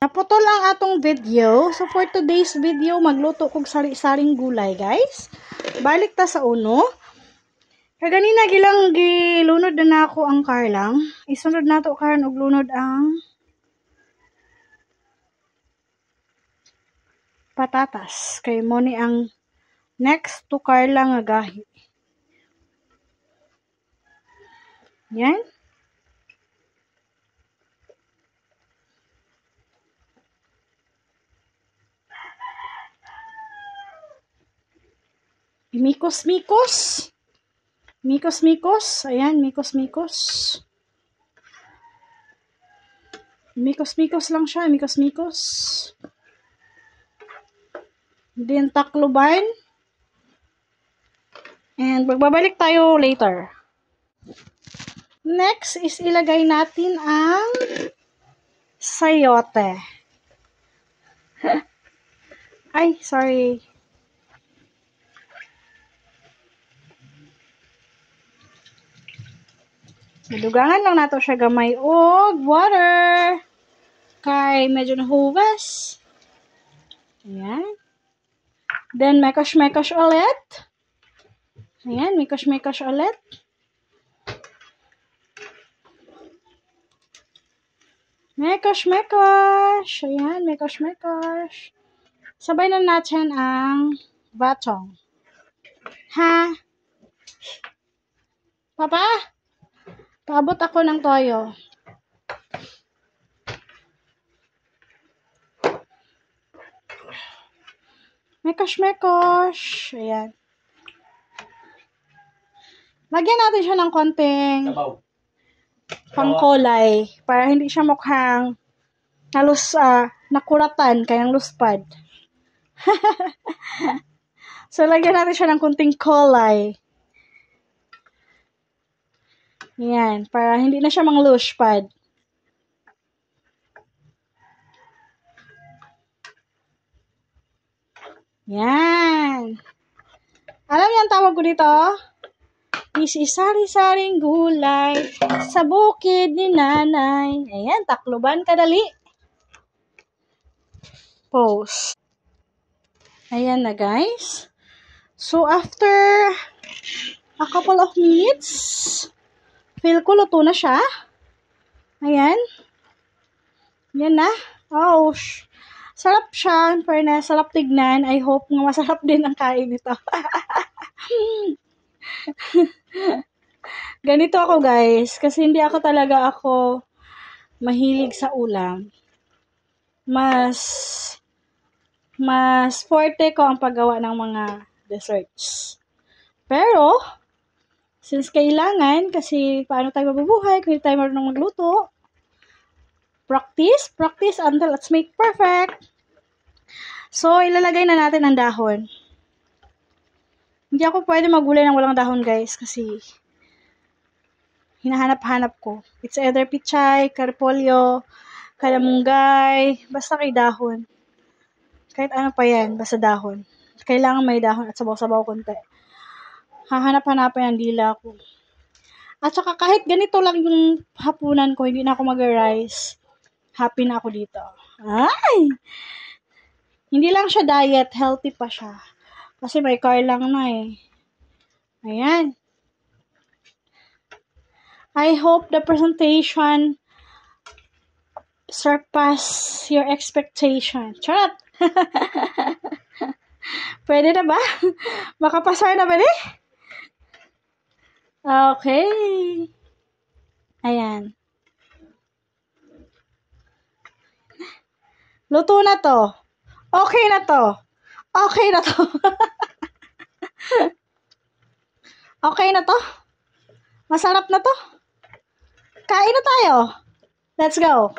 Naputol ang atong video. So, for today's video, magluto kog sari-saring gulay, guys. Balik ta sa uno. Kaganina gilang gilunod na ako ang karlang. Isunod na to karon og lunod ang patatas. Kay mo ni ang next to karlang nga gahi. Yan. Mikos-mikos. Mikos-mikos. Ayan, mikos-mikos. Mikos-mikos lang siya. Mikos-mikos. Then, takloban. And, magbabalik tayo later. Next is ilagay natin ang sayote. Ay, sorry. Madugangan lang nato siya gamay og water. Kay medyo nahugas. Ayan. Then, mekosh-mekosh ulit. Ayan, mekosh-mekosh ulit. Mekosh-mekosh. Ayan, mekosh-mekosh. Sabay na natin ang batong. Ha? Papa? Paabot ako ng toyo. Mekosh-mekosh. Ayan. Lagyan natin siya ng konting pangkulay para hindi siya mukhang nakuratan kayang luspad. So, lagyan natin siya ng konting kulay. Yan, para hindi na siya mangluspad. Yan. Alam niyo ang tawag ko dito? This is sari-saring gulay sa bukid ni nanay. Ayan, takloban kadali. Pause. Ayan na, guys. So, after a couple of minutes, feel ko luto na siya. Ayan. Yan na. Oh, sarap siya. Fairness, sarap tignan. I hope nga masarap din ang kain nito. Ganito ako, guys. Kasi hindi ako talaga mahilig sa ulam. Mas forte ko ang paggawa ng mga desserts. Pero, since kailangan, kasi paano tayo mabubuhay kung hindi tayo marunong magluto? Practice until let's make perfect. So, ilalagay na natin ang dahon. Hindi ako pwede magulay ng walang dahon, guys, kasi hinahanap-hanap ko. It's either pichay, karipolyo, kalamunggay, basta kay dahon. Kahit ano pa yan, basta dahon. Kailangan may dahon at sabaw-sabaw konti. Hahanap-hanapan ang dila ko. At saka kahit ganito lang yung hapunan ko, hindi na ako mag-rice. Happy na ako dito. Ay! Hindi lang siya diet, healthy pa siya. Kasi may karlang na eh. Ayan. I hope the presentation surpass your expectation. Charot! Pwede na ba? Makapasar na ba ni? Okay. Ayan. Luto na to. Okay na to. Okay na to. Okay na to. Masarap na to. Kain na tayo. Let's go.